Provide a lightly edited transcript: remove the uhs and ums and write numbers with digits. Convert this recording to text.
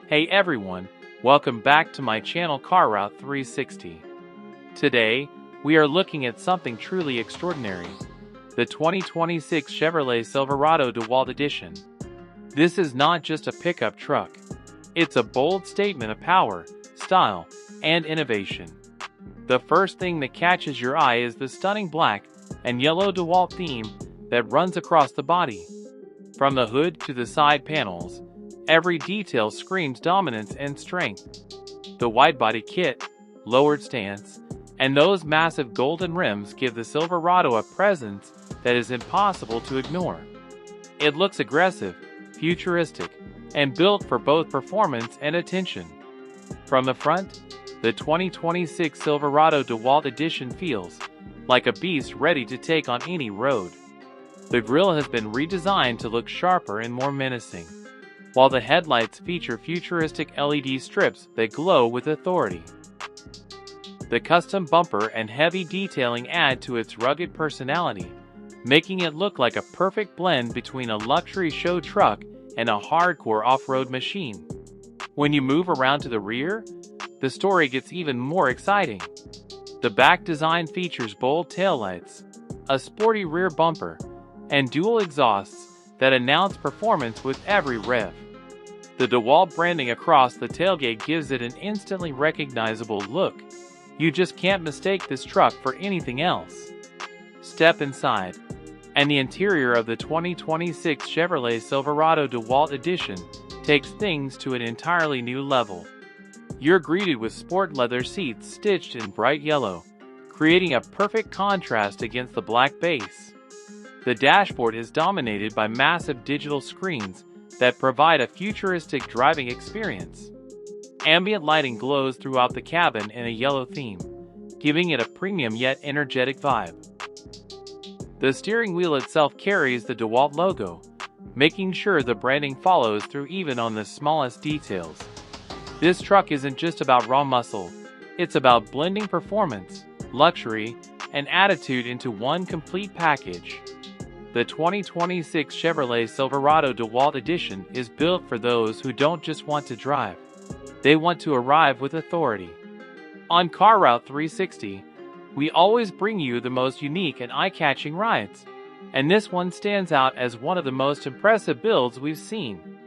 Hey everyone, welcome back to my channel CarRoute360. Today, we are looking at something truly extraordinary, the 2026 Chevrolet Silverado DEWALT Edition. This is not just a pickup truck, it's a bold statement of power, style, and innovation. The first thing that catches your eye is the stunning black and yellow DEWALT theme that runs across the body. From the hood to the side panels, every detail screams dominance and strength. The widebody kit, lowered stance, and those massive golden rims give the Silverado a presence that is impossible to ignore. It looks aggressive, futuristic, and built for both performance and attention. From the front, the 2026 Silverado DEWALT Edition feels like a beast ready to take on any road. The grille has been redesigned to look sharper and more menacing, while the headlights feature futuristic LED strips that glow with authority. The custom bumper and heavy detailing add to its rugged personality, making it look like a perfect blend between a luxury show truck and a hardcore off-road machine. When you move around to the rear, the story gets even more exciting. The back design features bold taillights, a sporty rear bumper, and dual exhausts that announce performance with every rev. The DEWALT branding across the tailgate gives it an instantly recognizable look. You just can't mistake this truck for anything else. Step inside, and the interior of the 2026 Chevrolet Silverado DEWALT Edition takes things to an entirely new level. You're greeted with sport leather seats stitched in bright yellow, creating a perfect contrast against the black base. The dashboard is dominated by massive digital screens that provide a futuristic driving experience. Ambient lighting glows throughout the cabin in a yellow theme, giving it a premium yet energetic vibe. The steering wheel itself carries the DEWALT logo, making sure the branding follows through even on the smallest details. This truck isn't just about raw muscle, it's about blending performance, luxury, and attitude into one complete package. The 2026 Chevrolet Silverado DEWALT Edition is built for those who don't just want to drive, they want to arrive with authority. On CarRoute360, we always bring you the most unique and eye-catching rides, and this one stands out as one of the most impressive builds we've seen.